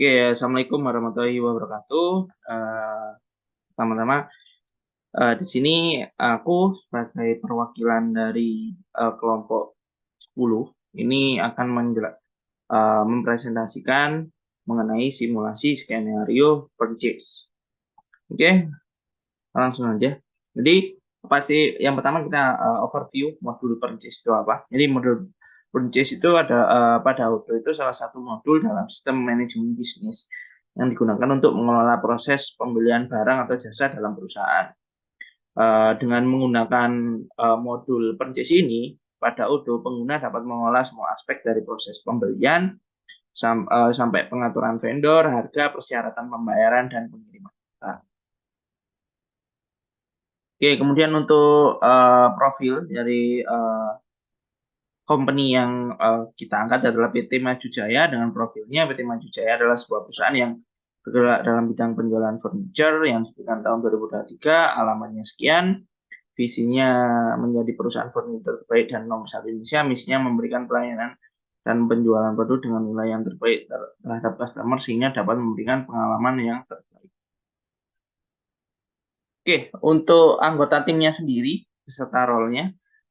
Oke, assalamualaikum warahmatullahi wabarakatuh. Pertama-tama, di sini aku sebagai perwakilan dari kelompok 10 ini akan mempresentasikan mengenai simulasi skenario purchase. Oke, langsung aja. Jadi apa sih? Yang pertama kita overview modul purchase itu apa. Jadi modul purchase itu ada pada Odoo itu salah satu modul dalam sistem manajemen bisnis yang digunakan untuk mengelola proses pembelian barang atau jasa dalam perusahaan. Dengan menggunakan modul purchase ini, pada Odoo pengguna dapat mengolah semua aspek dari proses pembelian sampai pengaturan vendor, harga, persyaratan pembayaran, dan pengiriman. Oke, kemudian untuk profil dari company yang kita angkat adalah PT Maju Jaya. Dengan profilnya, PT Maju Jaya adalah sebuah perusahaan yang bergerak dalam bidang penjualan furniture yang didirikan tahun 2023, alamatnya sekian, visinya menjadi perusahaan furniture terbaik dan nomor satu Indonesia, misinya memberikan pelayanan dan penjualan produk dengan nilai yang terbaik terhadap customer sehingga dapat memberikan pengalaman yang terbaik. Oke, untuk anggota timnya sendiri beserta role-nya,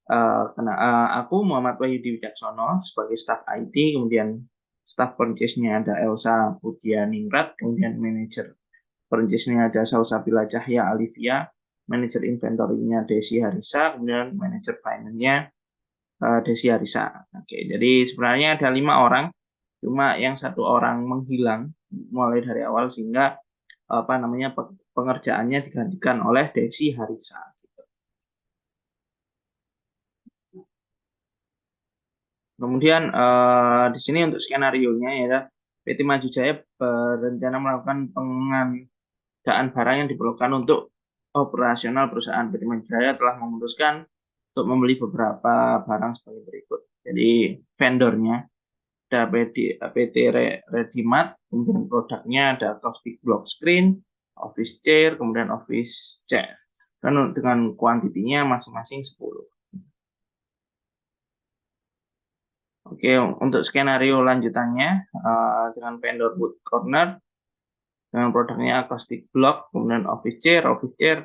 aku Muhammad Wahyudi Wicaksono sebagai staff IT, kemudian staff purchase-nya ada Elsa Pudianingrat, kemudian manajer purchase-nya ada Salsabila Cahya Alivia, manajer inventory-nya Desi Harisa, kemudian manajer finance-nya Desi Harisa. Oke, jadi sebenarnya ada 5 orang, cuma yang satu orang menghilang mulai dari awal sehingga pengerjaannya digantikan oleh Desi Harisa. Kemudian di sini untuk skenario-nya ya, PT Maju Jaya berencana melakukan pengadaan barang yang diperlukan untuk operasional perusahaan. PT Maju Jaya telah memutuskan untuk membeli beberapa barang sebagai berikut. Jadi vendornya ada PT Redimat, kemudian produknya ada acoustic block screen, office chair, kemudian office chair. Dan dengan kuantitinya masing-masing 10. Oke, untuk skenario lanjutannya dengan vendor wood corner dengan produknya acoustic block, kemudian office chair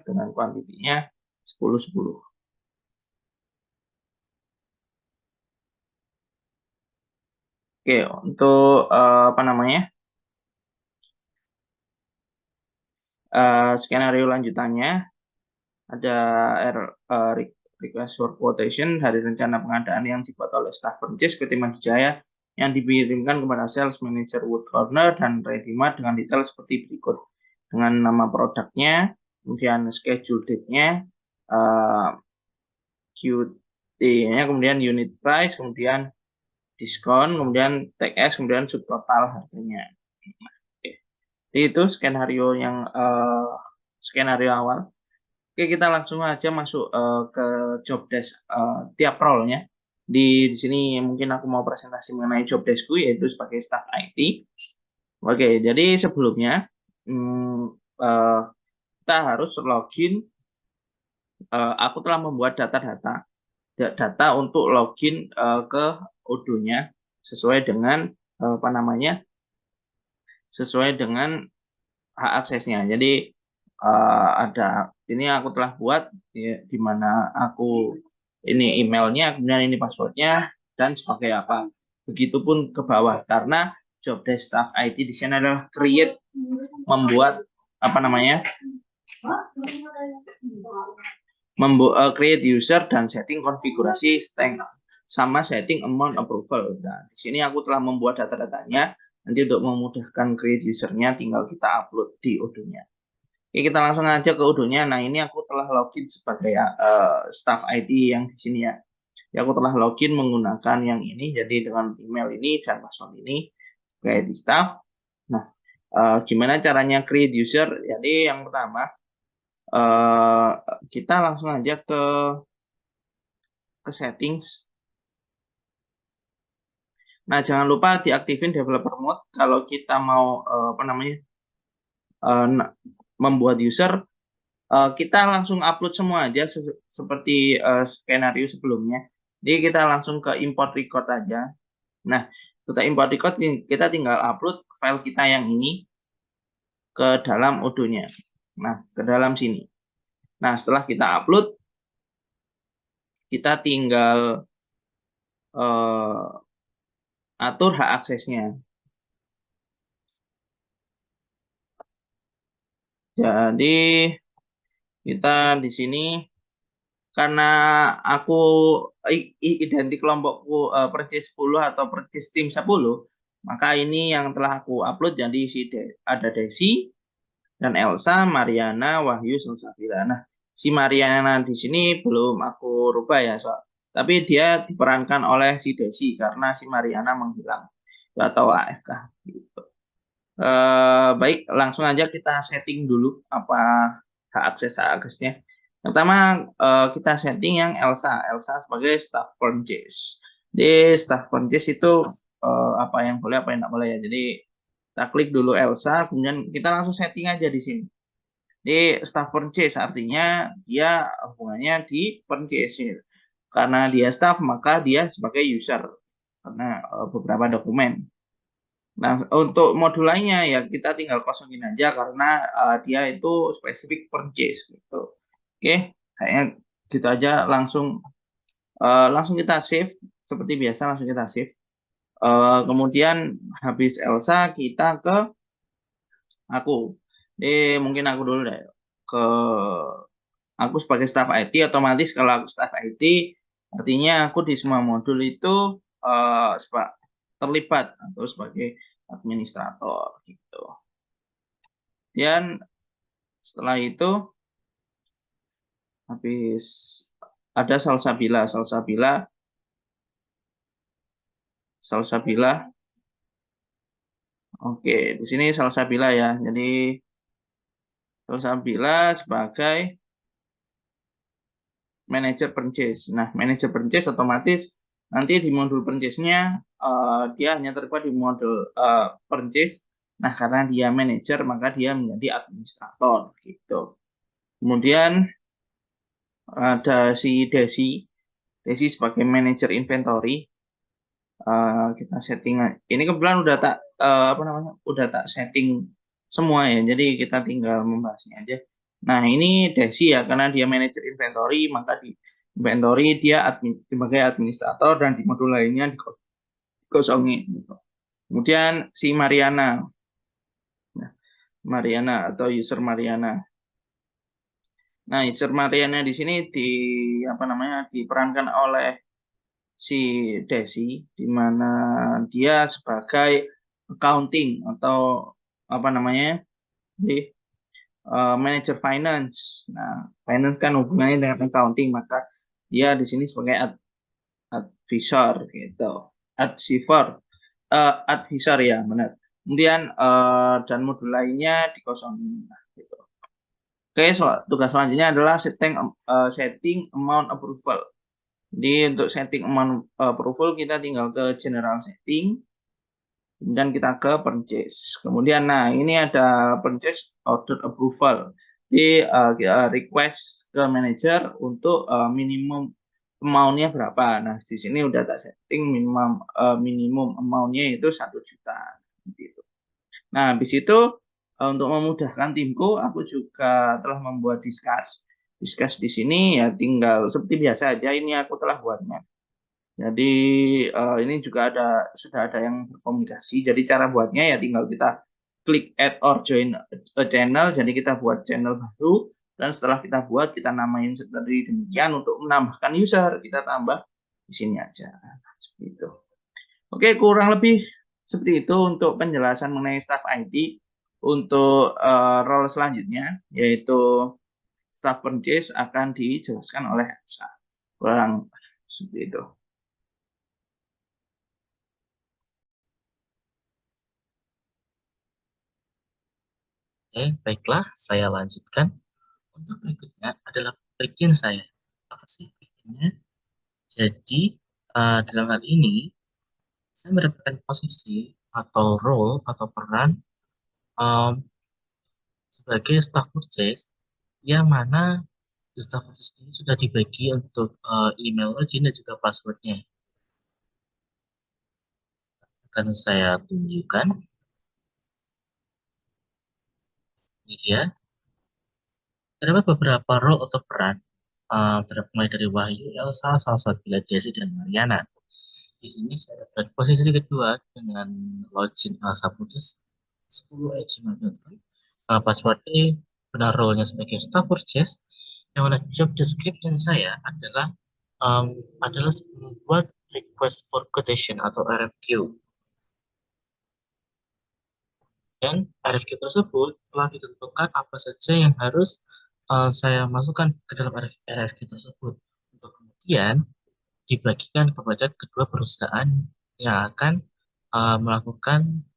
dengan kuantitinya 10-10. Oke, untuk skenario lanjutannya ada request for quotation dari rencana pengadaan yang dibuat oleh staff purchase PT Maju Jaya yang dikirimkan kepada sales manager Wood Corner dan Redimat dengan detail seperti berikut. Dengan nama produknya, kemudian schedule date-nya, QT-nya, kemudian unit price, kemudian diskon, kemudian tag X, kemudian subtotal harganya. Oke. Jadi itu skenario awal. Oke, kita langsung aja masuk ke job desk tiap role-nya. Di sini mungkin aku mau presentasi mengenai job desk-ku yaitu sebagai staff IT. Oke, jadi sebelumnya kita harus login. Aku telah membuat data untuk login ke Odoo-nya sesuai dengan sesuai dengan hak aksesnya. Jadi ada ini aku telah buat di mana aku ini emailnya, kemudian ini passwordnya dan sebagai apa. Begitupun ke bawah karena job desk staff IT di sini adalah membuat create user dan setting konfigurasi string sama setting amount approval. Nah, di sini aku telah membuat data-datanya. Nanti untuk memudahkan create usernya tinggal kita upload di Odoo-nya. Oke, kita langsung aja ke Odoo-nya. Nah, ini aku telah login sebagai staff IT yang di sini ya. Aku telah login menggunakan yang ini, jadi dengan email ini dan password ini sebagai di staff. Nah, gimana caranya create user? Jadi yang pertama, kita langsung aja ke settings. Nah, jangan lupa diaktifin developer mode kalau kita mau membuat user. Kita langsung upload semua aja seperti skenario sebelumnya. Jadi kita langsung ke import record aja. Nah, Setelah import record, kita tinggal upload file kita yang ini ke dalam Odoo-nya. Nah, ke dalam sini. Nah, setelah kita upload, kita tinggal atur hak aksesnya. Jadi, kita di sini karena aku identik kelompokku purchase 10 atau purchase tim 10, maka ini yang telah aku upload. Jadi ada Desi dan Elsa, Mariana, Wahyu, Salsabila. Nah, si Mariana di sini belum aku rubah ya, tapi dia diperankan oleh si Desi karena si Mariana menghilang atau AFK gitu. Baik, langsung aja kita setting dulu apa hak aksesnya. Pertama, kita setting yang Elsa sebagai staff purchase. Di staff purchase itu apa yang boleh, apa yang tidak boleh ya. Jadi kita klik dulu Elsa, kemudian kita langsung setting aja di sini. Di staff purchase artinya dia hubungannya di purchase. Karena dia staff, maka dia sebagai user karena beberapa dokumen. Nah, untuk modul lainnya ya kita tinggal kosongin aja karena dia itu spesifik purchase gitu. Oke, kayaknya gitu aja, langsung kita save seperti biasa, langsung kita save. Kemudian habis Elsa kita ke aku. Jadi mungkin aku dulu deh ke aku sebagai staff IT. Otomatis kalau aku staff IT artinya aku di semua modul itu terlibat atau sebagai administrator gitu. Dan setelah itu habis ada Salsabila. Oke, di sini Salsabila ya. Jadi Salsabila sebagai manajer purchase. Nah, manajer purchase otomatis nanti di modul purchase-nya dia hanya terlibat di modul purchase. Nah, karena dia manajer maka dia menjadi administrator gitu. Kemudian ada si Desi sebagai manajer inventory. Kita setting. Ini kebetulan udah tak setting semua ya. Jadi kita tinggal membahasnya aja. Nah, ini Desi ya, karena dia manajer inventory, maka di inventory dia sebagai administrator dan di modul lainnya dikosongin gitu. Kemudian si Mariana. Nah, Mariana atau user Mariana. Nah, user Mariana di sini diperankan oleh si Desi, di mana dia sebagai accounting atau di manager finance. Nah, finance kan hubungannya dengan accounting, maka dia di sini sebagai advisor gitu, advisor, advisor ya benar. Kemudian dan modul lainnya dikosongin. Gitu. Oke, tugas selanjutnya adalah setting amount approval. Jadi untuk setting amount approval kita tinggal ke general setting, kemudian kita ke purchase. Kemudian nah ini ada purchase order approval. Jadi request ke manager untuk minimum amount-nya berapa. Nah, di sini udah tak setting minimum amount-nya itu 1 juta gitu. Nah, habis itu untuk memudahkan timku, aku juga telah membuat discuss di sini ya, tinggal seperti biasa aja ini aku telah buatnya. Jadi ini juga sudah ada yang berkomunikasi. Jadi cara buatnya ya tinggal kita klik add or join a channel. Jadi kita buat channel baru dan setelah kita buat kita namain seperti demikian. Untuk menambahkan user kita tambah di sini aja. Gitu. Oke, kurang lebih seperti itu untuk penjelasan mengenai staff ID. Untuk role selanjutnya yaitu staff purchase akan dijelaskan oleh Elsa. Kurang seperti itu. Oke, baiklah, saya lanjutkan. Untuk berikutnya adalah plugin saya. Apa sih pluginnya? Jadi, dalam hal ini, saya mendapatkan posisi atau role atau peran um, sebagai staff purchase yang mana di staff purchase ini sudah dibagi untuk email login dan juga passwordnya. akan saya tunjukkan. Ini dia. Terdapat beberapa role atau peran, mulai dari Wahyu, Elsa, Salsabila, Desi, dan Mariana. Di sini saya dapat posisi kedua dengan login Elsa Putus 10@gmail.com. Passwordnya benar role-nya sebagai staff purchase, yang mana job description saya um, adalah membuat request for quotation atau RFQ. Dan RFQ tersebut telah ditentukan apa saja yang harus saya masukkan ke dalam RFQ tersebut untuk kemudian dibagikan kepada kedua perusahaan yang akan melakukan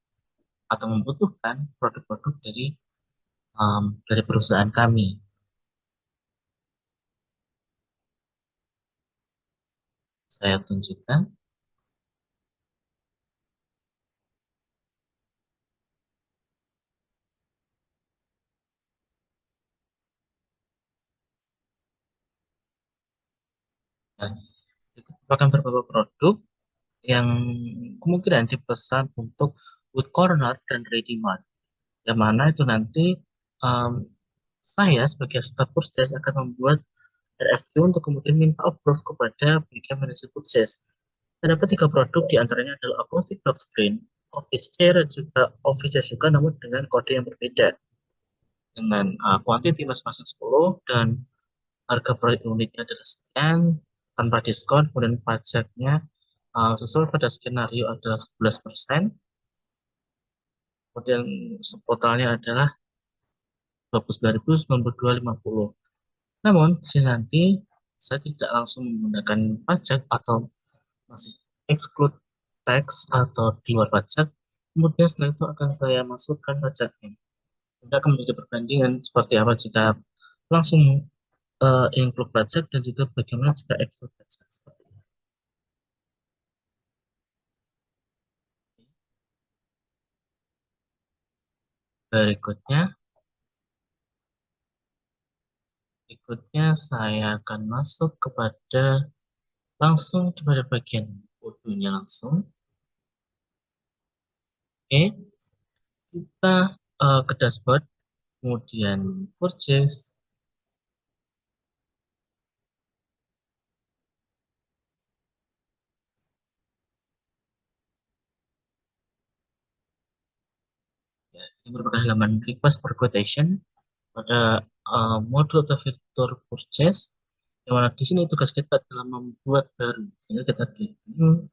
atau membutuhkan produk-produk dari perusahaan kami. Saya tunjukkan. Dan itu merupakan beberapa produk yang kemungkinan dipesan untuk Wood Corner dan Ready Mart. Yang mana itu nanti um, saya sebagai staff purchase akan membuat RFQ untuk kemudian minta approve kepada bagian manajer purchase. Terdapat tiga produk, diantaranya adalah acoustic block screen, office chair, dan juga office chair juga, namun dengan kode yang berbeda. Dengan quantity masing-masing 10 dan harga per unitnya adalah sekian, tanpa diskon, kemudian pajaknya sesuai pada skenario adalah 11%, kemudian totalnya adalah 29.092,50. Namun, di sini nanti saya tidak langsung menggunakan pajak atau masih exclude tax atau di luar pajak. Kemudian setelah itu akan saya masukkan pajaknya. Kita akan menjadi perbandingan seperti apa jika langsung include pajak dan juga bagaimana jika exclude pajak. Seperti itu. Berikutnya saya akan masuk langsung kepada bagian fotonya langsung. Oke, kita ke dashboard, kemudian purchase. Ya, ini merupakan halaman request for quotation pada modul atau fitur purchase, yang mana di sini tugas kita adalah membuat baru, sehingga kita klik new.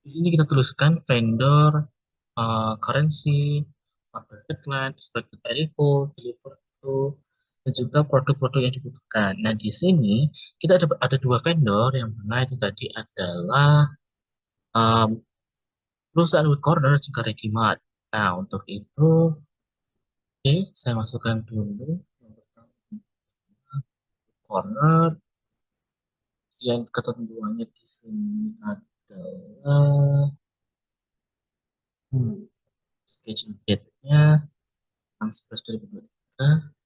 Di sini kita tuliskan vendor, currency, order deadline, expected arrival, deliver to, dan juga produk-produk yang dibutuhkan. Nah, di sini kita ada dua vendor, yang mana itu tadi adalah um, perusahaan Wood Corner dan juga Ready Mart. Nah, untuk itu, oke, saya masukkan dulu yang pertama Corner, yang ketentuannya di sini adalah hmm, schedule date-nya tanggal 11 2023.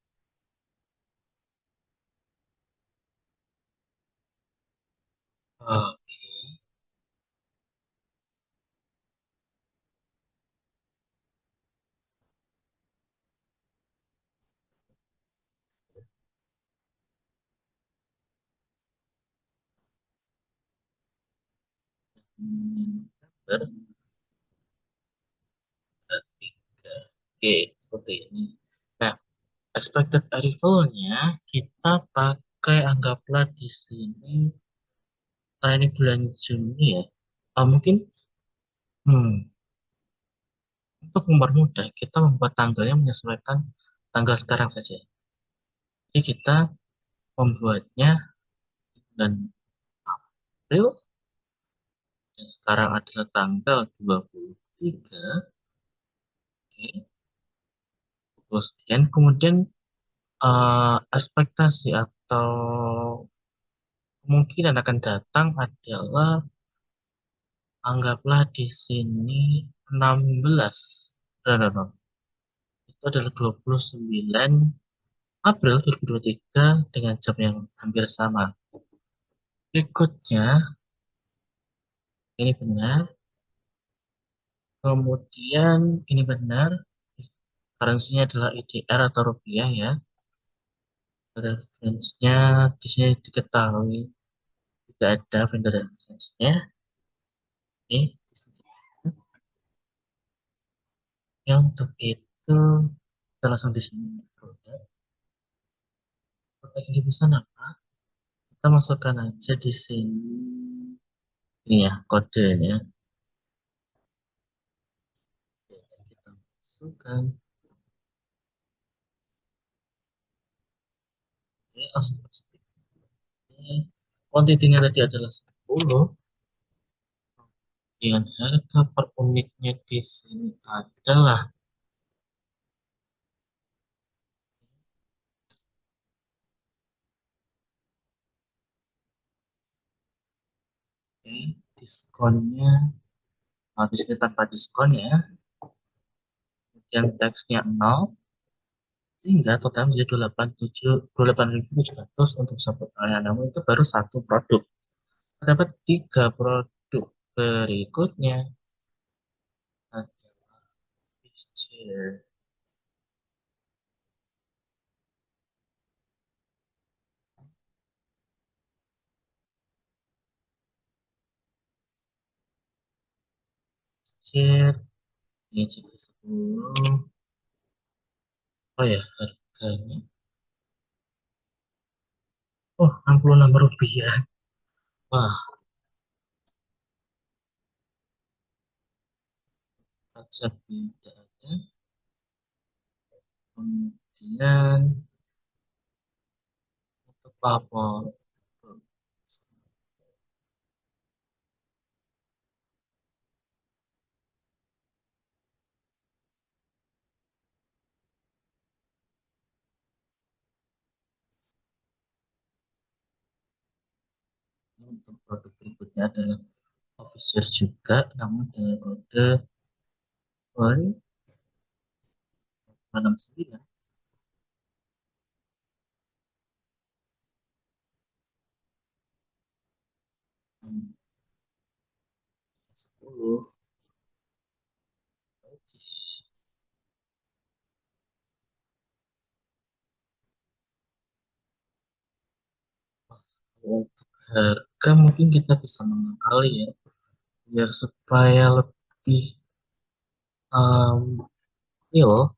Oke, November 3. Oke, seperti ini. Nah, expected arrival-nya kita pakai, anggaplah di sini karena ini bulan Juni ya. Mungkin hmm, untuk mempermudah kita membuat tanggalnya menyesuaikan tanggal sekarang saja. Jadi kita membuatnya bulan April, dan sekarang adalah tanggal 23. Oke, kemudian ekspektasi atau kemungkinan akan datang adalah, anggaplah di sini 16. No, no, no. Itu adalah 29 April 2023 dengan jam yang hampir sama. Berikutnya, ini benar. Kemudian ini benar. Currency-nya adalah IDR atau rupiah ya. Reference-nya di sini diketahui tidak ada vendor reference-nya. Oke, yang untuk itu kita langsung di sini produk. Produk ini bisa apa? Kita masukkan aja di sini. Ini ya kodenya. Kita masukkan. Oke, plastik. Kuantitinya tadi adalah 10. Dengan harga per unitnya di sini adalah oke, diskonnya di sini tanpa diskon ya. Kemudian teksnya 0 sehingga total menjadi 28.700 untuk satu kalian. Namun itu baru satu produk. Terdapat tiga produk berikutnya adalah chair. Chair ini juga 10. Oh ya, harganya. Oh, Rp66. Wah, pajak tidak ada. Kemudian untuk lapor untuk produk berikutnya adalah officer juga, namun dengan kode 69. Hmm, 10. Untuk harga mungkin kita bisa mengakali ya, biar supaya lebih real.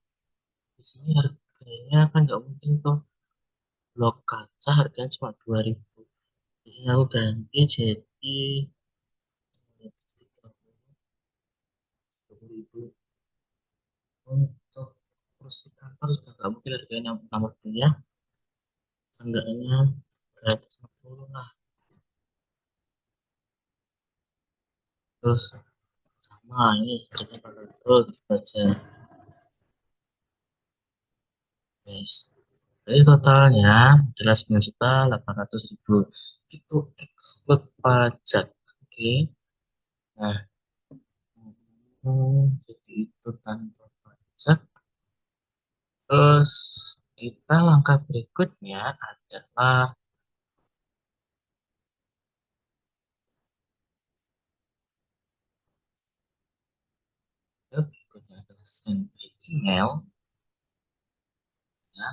Di sini harganya kan nggak mungkin tuh blok kaca harganya cuma 2.000. Di sini aku ganti jadi 30.000. Untuk kursi kantor juga nggak mungkin harganya nomor ya, seenggaknya 350 lah. Terus sama ini jadi itu baca guys. Jadi totalnya adalah 9.800.000 itu exclude pajak. Oke, nah jadi itu tanpa pajak. Terus kita langkah berikutnya adalah berikutnya adalah send by email ya.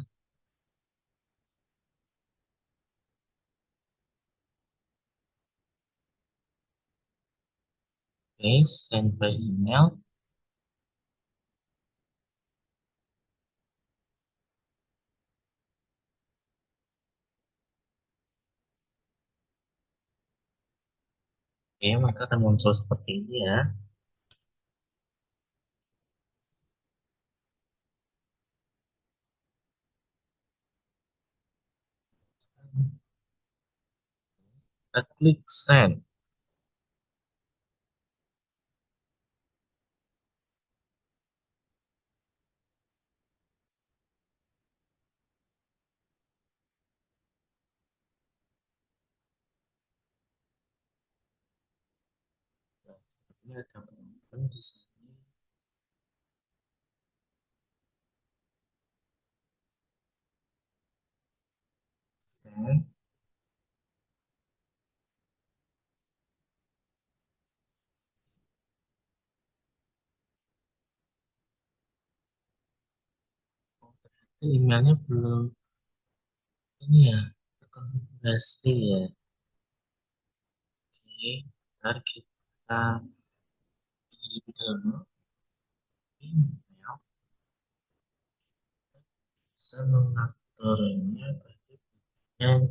Oke, send by email. Oke, maka akan muncul seperti ini ya. Kita klik send. Nah, sepertinya ada penonton di sini. Sen. Oh, ternyata emailnya belum ini ya, terkonfirmasi ya. Oke, ntar kita pilih dulu email. Bisa mengaftarnya berarti yang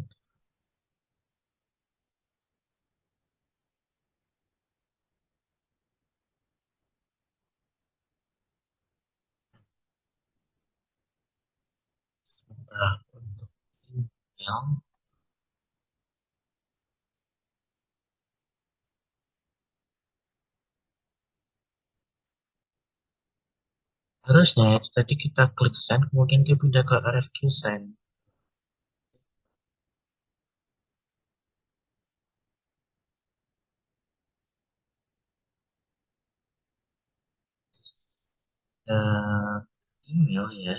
sebentar untuk email. Harusnya tadi kita klik send, kemudian dia pindah ke RFQ send. Email ya.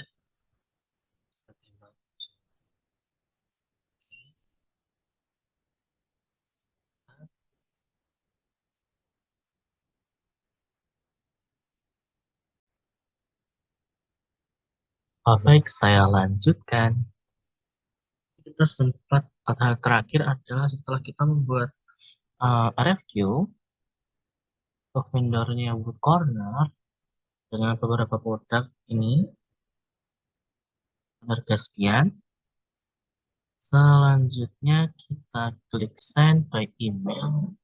Oh, baik, saya lanjutkan. Kita sempat atau terakhir adalah setelah kita membuat RFQ untuk vendornya Wood Corner dengan beberapa produk ini harga sekian. Selanjutnya kita klik send by email.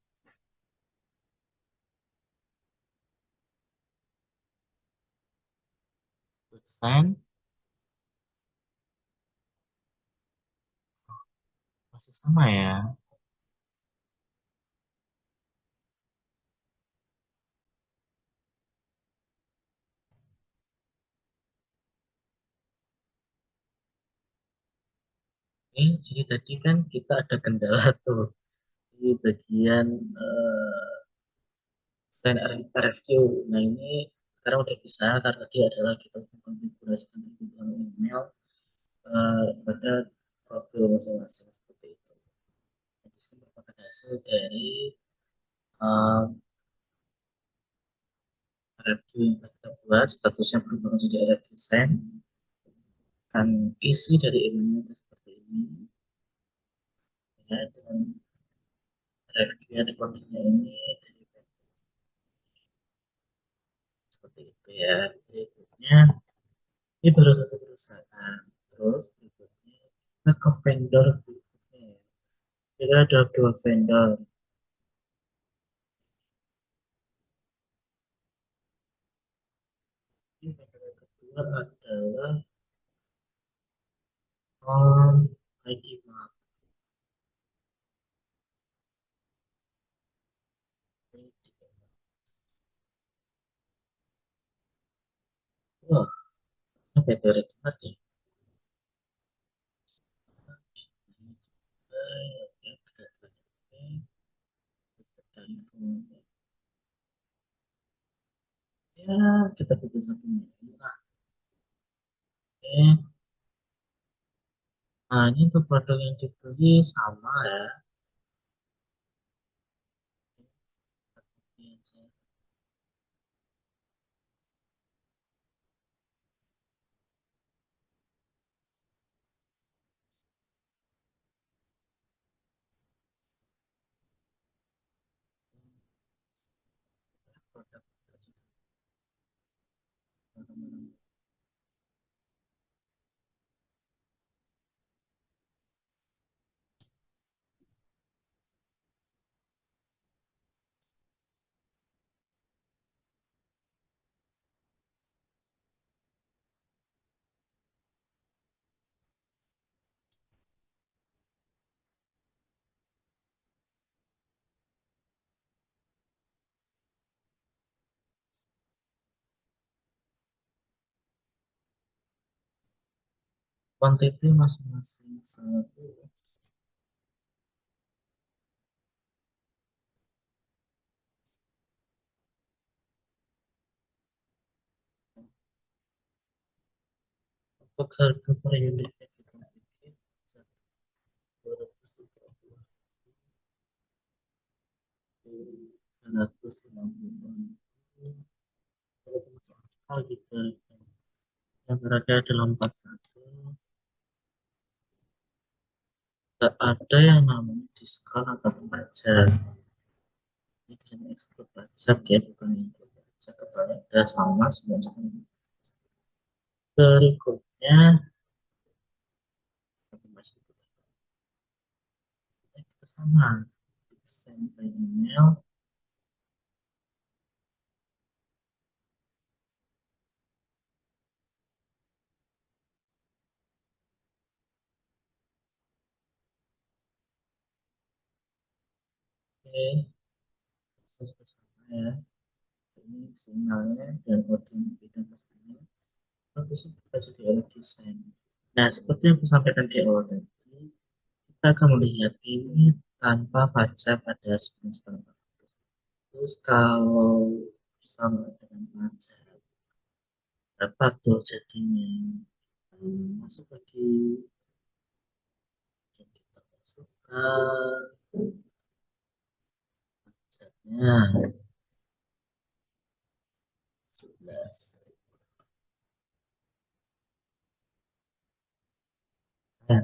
Klik send. Masih sama ya. Jadi tadi kan kita ada kendala tuh di bagian send RFQ. Nah ini sekarang udah bisa karena tadi adalah kita mengkonfigurasikan terlebih email pada profil masing-masing seperti itu. Jadi ini merupakan hasil dari um, RFQ yang kita buat, statusnya berubah menjadi RFQ send. Dan isi dari emailnya seperti ini. Ya, dengan RFQ yang dikonfirmasi ini dari seperti itu ya. Berikutnya ini baru satu perusahaan. Terus berikutnya kita ke vendor berikutnya ya. Kita ada dua vendor. Ini vendor yang kedua adalah ID Mart. Wah, ini vendor yang Mart ya. Ya, kita bikin satu menu lah. Oke. Nah, ini untuk produk yang dibeli sama ya. Ini aja. Produk quantity masing-masing satu. Untuk harga per unitnya kita bikin satu. kalau gitu yang berada dalam 400 tidak ada yang namanya diskon atau pajak. Ini hanya eksklusif pajak ya, bukan impor pajak. Kecuali ada sama sebenarnya. Berikutnya kita sama send by email. Oke, kita sama ya. Ini sinyalnya dan OTP dan pastinya tentu saja kita jadi oleh desain. Nah, seperti yang saya sampaikan di awal tadi, kita akan melihat ini tanpa baca pada 10.400. Terus kalau sama dengan baca, dapat tuh jadinya masuk lagi yang kita masukkan bacanya 11. Nah,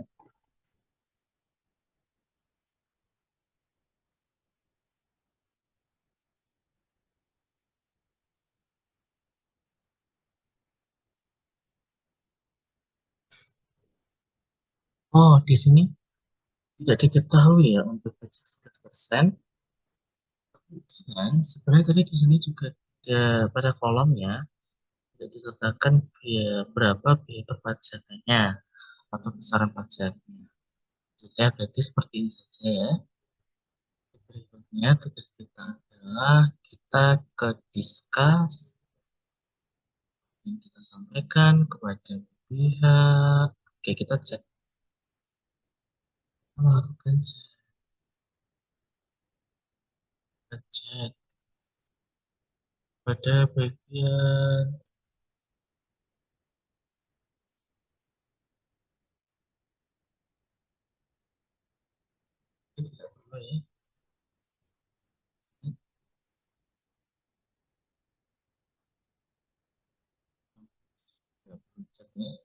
oh, di sini tidak diketahui ya untuk pajak 11%. Dan sebenarnya tadi di sini juga pada kolomnya tidak disertakan biaya berapa biaya perpajakannya atau besaran pajaknya. Jadi berarti seperti ini saja ya. Berikutnya tugas kita adalah kita ke discuss yang kita sampaikan kepada pihak. Oke, kita cek melakukan cek pada bagian ini tidak perlu ya. Ceknya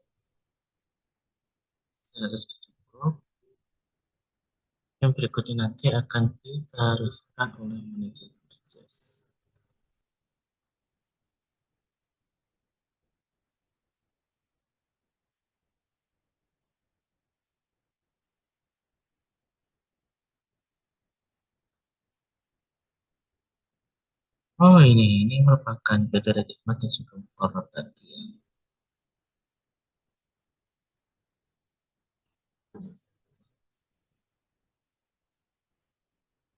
sudah cukup. Yang berikutnya nanti akan diharuskan oleh manajer purchase. Oh ini merupakan metode hikmat yang sudah forward tadi.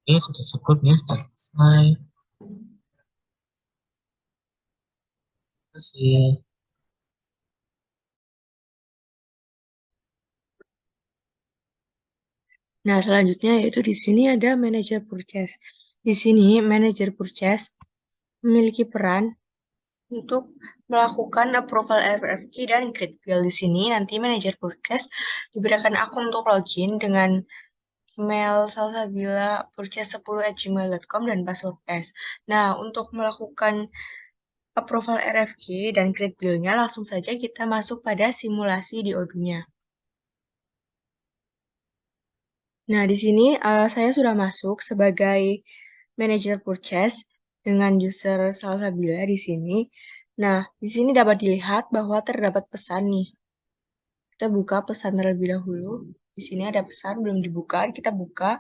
Oke, sudah cukup ya, sudah selesai. Terima kasih. Nah, selanjutnya yaitu di sini ada manajer purchase. Di sini manajer purchase memiliki peran untuk melakukan approval RFQ dan create bill. Di sini nanti manajer purchase diberikan akun untuk login dengan email salsabila_purchase10@gmail.com dan password pass. Nah, untuk melakukan approval RFQ dan create bill-nya langsung saja kita masuk pada simulasi di Odoo-nya. Nah, di sini saya sudah masuk sebagai manager purchase dengan user Salsabila di sini. Nah, di sini dapat dilihat bahwa terdapat pesan nih. Kita buka pesan terlebih dahulu. Di sini ada pesan belum dibuka, kita buka.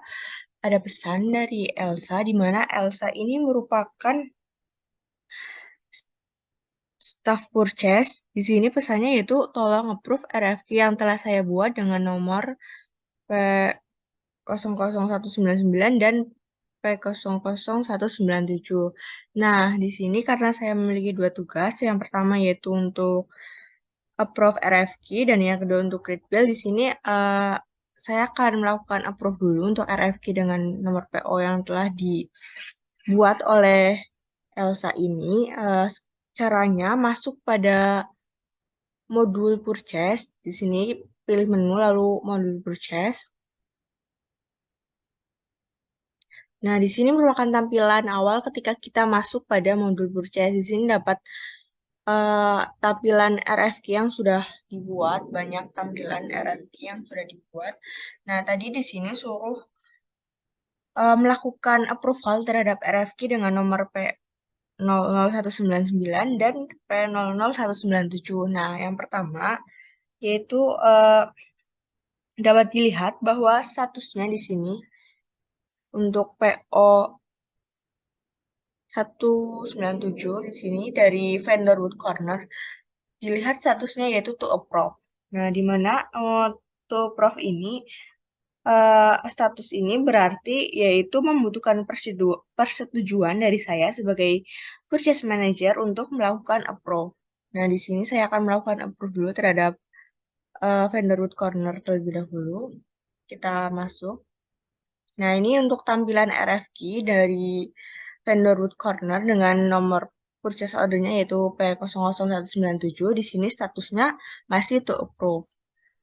Ada pesan dari Elsa, di mana Elsa ini merupakan staff purchase. Di sini pesannya yaitu tolong approve RFQ yang telah saya buat dengan nomor P00199 dan P00197. Nah, di sini karena saya memiliki dua tugas, yang pertama yaitu untuk approve RFQ dan yang kedua untuk create bill. Di sini saya akan melakukan approve dulu untuk RFQ dengan nomor PO yang telah dibuat oleh Elsa ini. Caranya masuk pada modul purchase. Di sini pilih menu lalu modul purchase. Nah, di sini merupakan tampilan awal ketika kita masuk pada modul purchase. Di sini dapat tampilan RFQ yang sudah dibuat, banyak tampilan RFQ yang sudah dibuat. Nah, tadi di sini suruh melakukan approval terhadap RFQ dengan nomor P00199 dan P00197. Nah, yang pertama yaitu dapat dilihat bahwa statusnya di sini untuk PO 197 di sini dari vendor Wood Corner dilihat statusnya yaitu to approve. Nah, di mana to approve ini status ini berarti yaitu membutuhkan persetujuan dari saya sebagai purchase manager untuk melakukan approve. Nah, di sini saya akan melakukan approve dulu terhadap vendor Wood Corner terlebih dahulu. Kita masuk. Nah, ini untuk tampilan RFQ dari vendor Wood Corner dengan nomor purchase ordernya yaitu P00197. Di sini statusnya masih to approve.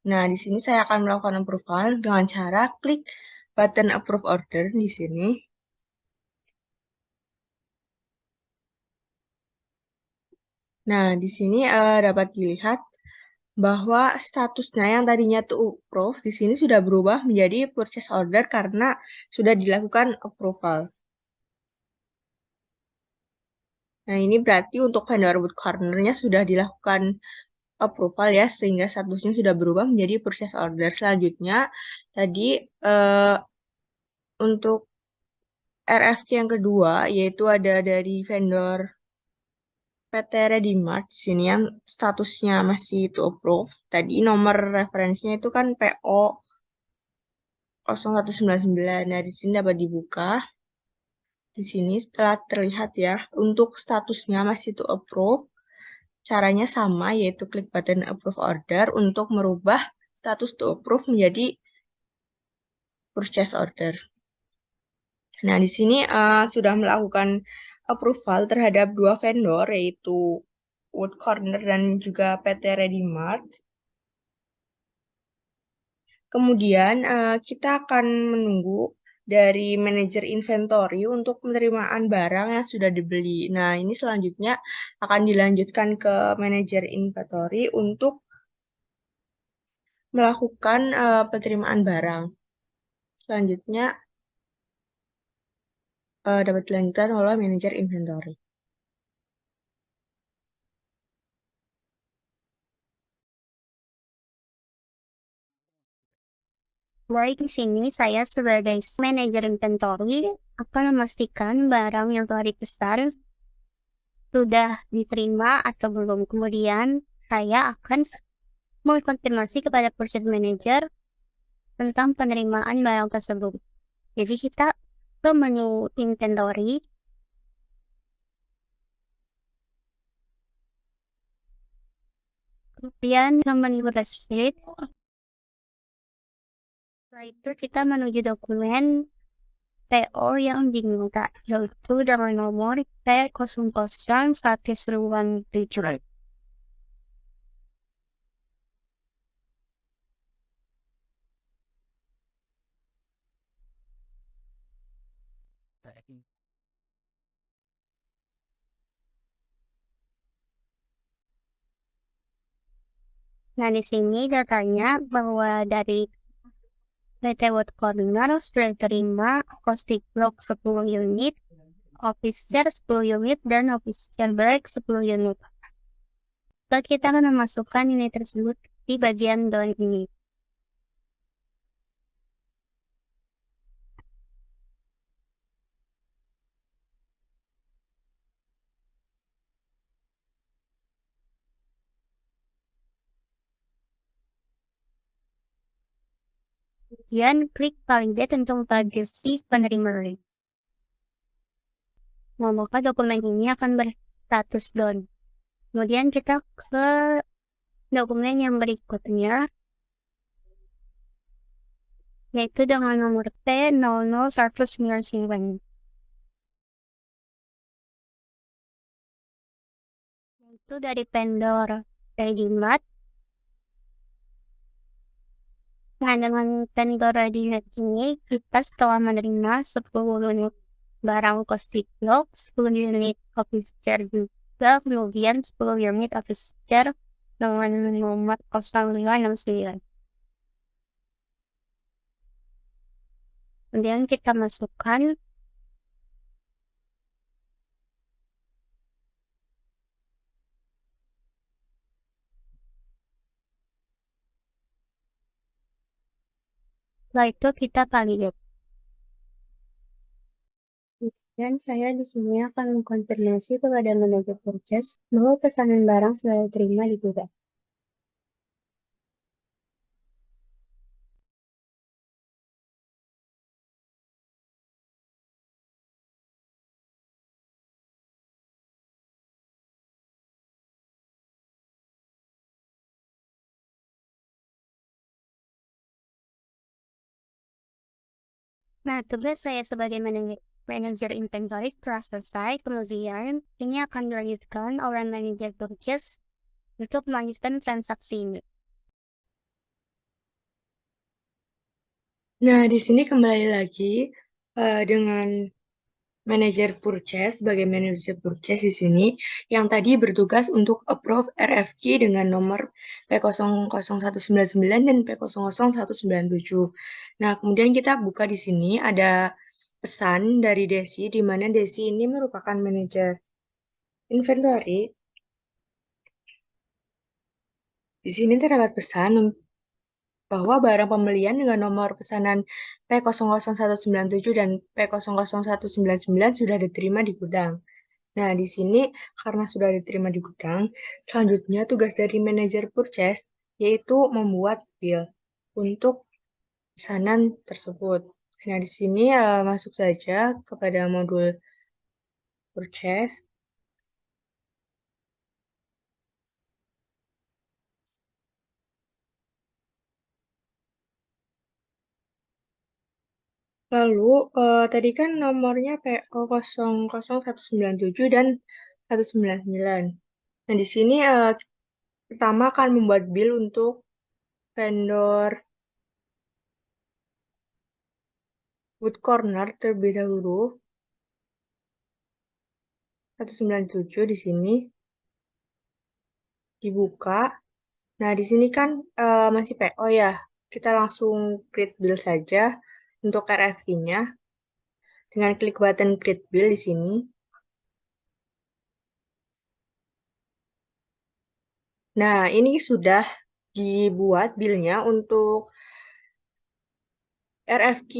Nah, di sini saya akan melakukan approval dengan cara klik button approve order di sini. Nah, di sini dapat dilihat bahwa statusnya yang tadinya to approve di sini sudah berubah menjadi purchase order karena sudah dilakukan approval. Nah, ini berarti untuk vendor Wood Corner-nya sudah dilakukan approval ya, sehingga statusnya sudah berubah menjadi purchase order. Selanjutnya, tadi untuk RFQ yang kedua, yaitu ada dari vendor PT Redimart, sini yang statusnya masih to approve. Tadi nomor referensinya itu kan PO 0199. Nah, di sini dapat dibuka. Di sini setelah terlihat ya, untuk statusnya masih to approve. Caranya sama, yaitu klik button approve order untuk merubah status to approve menjadi purchase order. Nah, di sini sudah melakukan approval terhadap dua vendor, yaitu Wood Corner dan juga PT Redimart. Kemudian kita akan menunggu dari manajer inventory untuk penerimaan barang yang sudah dibeli. Nah, ini selanjutnya akan dilanjutkan ke manajer inventory untuk melakukan penerimaan barang. Selanjutnya dapat dilanjutkan oleh manajer inventory. Baik, di sini saya sebagai manajer inventory akan memastikan barang yang telah dipesan sudah diterima atau belum. Kemudian saya akan mengkonfirmasi kepada purchase manager tentang penerimaan barang tersebut. Jadi kita ke menu inventory. Kemudian ke menu receipt. Setelah itu kita menuju dokumen PO yang diminta, yaitu dengan nomor P00197. Nah, di sini datanya bahwa dari PT Wood Corner sudah terima caustic block 10 unit, office chair 10 unit, dan office chair break 10 unit. Lalu kita akan memasukkan unit tersebut di bagian down ini. Kemudian klik validate untuk validasi penerima. Maka dokumen ini akan berstatus down. Kemudian kita ke dokumen yang berikutnya, yaitu dengan nomor P00199. Itu dari vendor Redimart. Nah, dengan vendor ready-made ini, kita setelah menerima 10 unit barang Caustic Block, 10 unit office chair juga, kemudian 10 unit office chair dengan nomor 0569. Kemudian kita masukkan setelah itu kita validate. Dan saya di sini akan mengkonfirmasi kepada manajer purchase bahwa pesanan barang sudah diterima di gudang. Nah, tugas saya sebagai manajer inventory setelah selesai, kemudian ini akan dilanjutkan oleh manajer purchase untuk melanjutkan transaksi ini. Nah, di sini kembali lagi dengan manajer purchase sebagai manajer purchase di sini yang tadi bertugas untuk approve RFQ dengan nomor P00199 dan P00197. Nah, kemudian kita buka di sini ada pesan dari Desi di mana Desi ini merupakan manajer inventory. Di sini terdapat pesan bahwa barang pembelian dengan nomor pesanan P00197 dan P00199 sudah diterima di gudang. Nah, di sini karena sudah diterima di gudang, selanjutnya tugas dari manajer purchase yaitu membuat bill untuk pesanan tersebut. Nah, di sini masuk saja kepada modul purchase. Lalu, tadi kan nomornya PO00197 dan 199. Nah, di sini pertama akan membuat bill untuk vendor Wood Corner terlebih dahulu. 197 di sini dibuka. Nah, di sini kan masih PO ya. Kita langsung create bill saja untuk RFQ-nya dengan klik button create bill di sini. Nah, ini sudah dibuat bill-nya untuk RFQ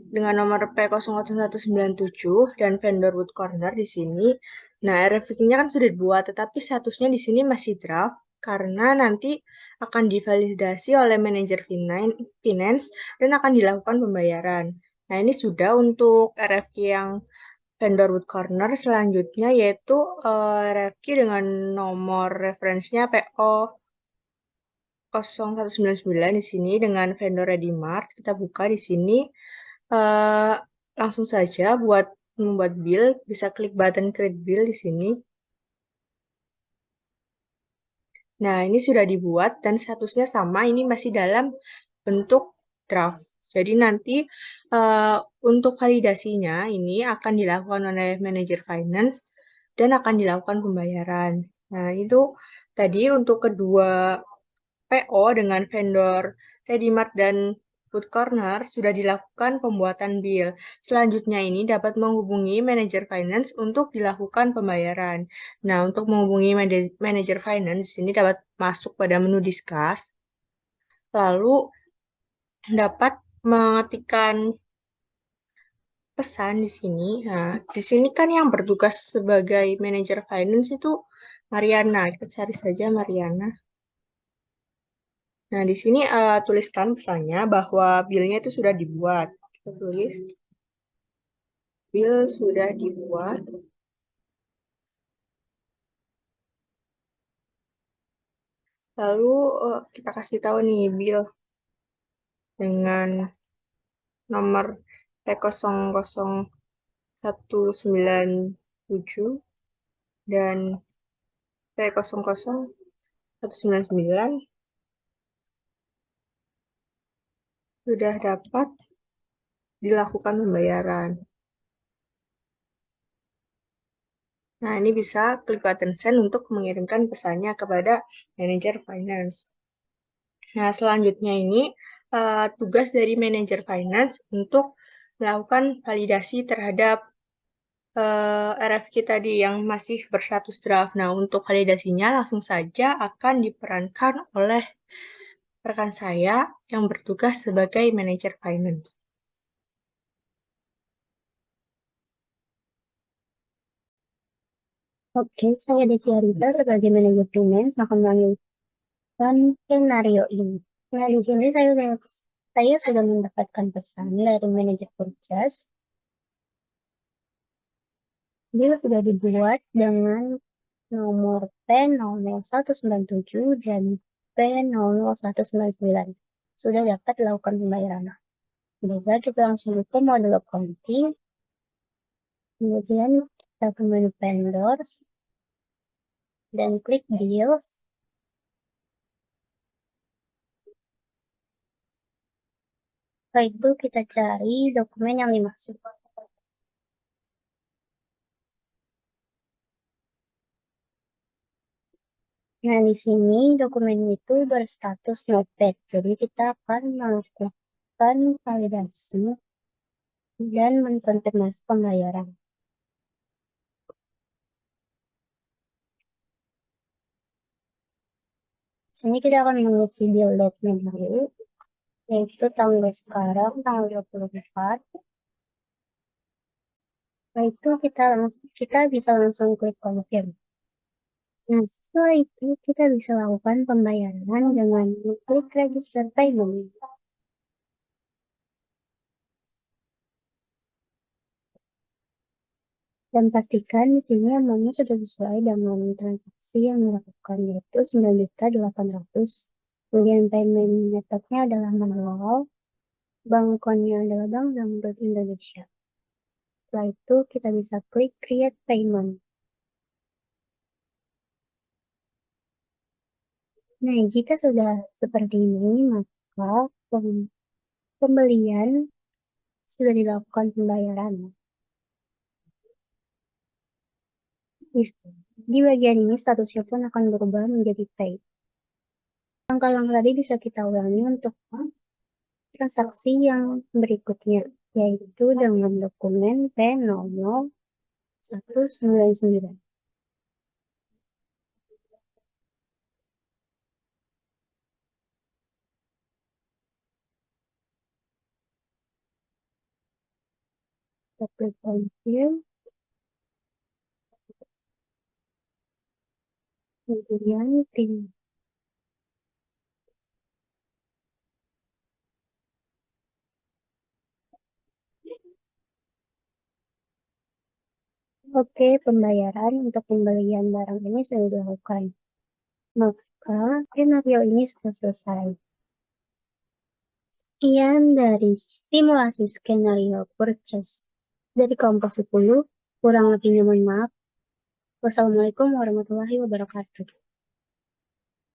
dengan nomor P00197 dan vendor Wood Corner di sini. Nah, RFQ-nya kan sudah dibuat, tetapi statusnya di sini masih draft karena nanti akan divalidasi oleh manajer finance dan akan dilakukan pembayaran. Nah, ini sudah untuk RFQ yang vendor Wood Corner. Selanjutnya yaitu RFQ dengan nomor referensinya PO 0199 di sini dengan vendor Redimart. Kita buka di sini. Langsung saja buat membuat bill, bisa klik button create bill di sini. Nah, ini sudah dibuat dan statusnya sama, ini masih dalam bentuk draft. Jadi nanti untuk validasinya ini akan dilakukan oleh manajer finance dan akan dilakukan pembayaran. Nah, itu tadi untuk kedua PO dengan vendor Redimart dan Food Corner sudah dilakukan pembuatan bill. Selanjutnya ini dapat menghubungi manajer finance untuk dilakukan pembayaran. Nah, untuk menghubungi manajer finance di sini dapat masuk pada menu discuss. Lalu dapat mengetikkan pesan di sini. Nah, di sini kan yang bertugas sebagai manajer finance itu Mariana. Kita cari saja Mariana. Nah, di sini tuliskan pesannya bahwa bill-nya itu sudah dibuat. Kita tulis, bill sudah dibuat. Lalu kita kasih tahu nih bill dengan nomor P00197 dan P00199 sudah dapat dilakukan pembayaran. Nah, ini bisa klik button send untuk mengirimkan pesannya kepada manajer finance. Nah, selanjutnya ini tugas dari manajer finance untuk melakukan validasi terhadap RFQ tadi yang masih berstatus draft. Nah, untuk validasinya langsung saja akan diperankan oleh rekan saya yang bertugas sebagai manajer finance. Oke, saya Desi Arisa sebagai manajer finance akan melanjutkan skenario ini. Nah, di sini saya sudah mendapatkan pesan dari manajer purchase. Dia sudah dibuat dengan nomor P00197 dan P00199. Sudah dapat dilakukan pembayaran. Semoga kita langsung ke model accounting. Kemudian kita ke menu vendors dan klik deals. Setelah itu kita cari dokumen yang dimaksud. Nah, di sini dokumen itu berstatus notepad. Jadi kita akan melakukan validasi dan mengkonfirmasi pembayaran. Di sini kita akan mengisi bill date-nya dulu, yaitu tanggal sekarang, tanggal 24. Setelah itu kita bisa langsung klik confirm. Nah, setelah itu kita bisa lakukan pembayaran dengan klik register payment. Dan pastikan di sini amountnya sudah sesuai dengan transaksi yang dilakukan, yaitu 9.800.000. Kemudian payment methodnya adalah manual, bank akunnya adalah Bank Danamon Indonesia. Setelah itu kita bisa klik create payment. Nah, jika sudah seperti ini, maka pembelian sudah dilakukan pembayaran. Di bagian ini statusnya pun akan berubah menjadi paid. Langkah-langkah tadi bisa kita ulangi untuk transaksi yang berikutnya, yaitu dengan dokumen P00199. Kita klik confirm. Kemudian PIN. Oke, pembayaran untuk pembelian barang ini sudah dilakukan. Maka skenario ini sudah selesai. Sekian dari simulasi skenario purchase dari kelompok 10. Kurang lebihnya mohon maaf. Wassalamualaikum warahmatullahi wabarakatuh.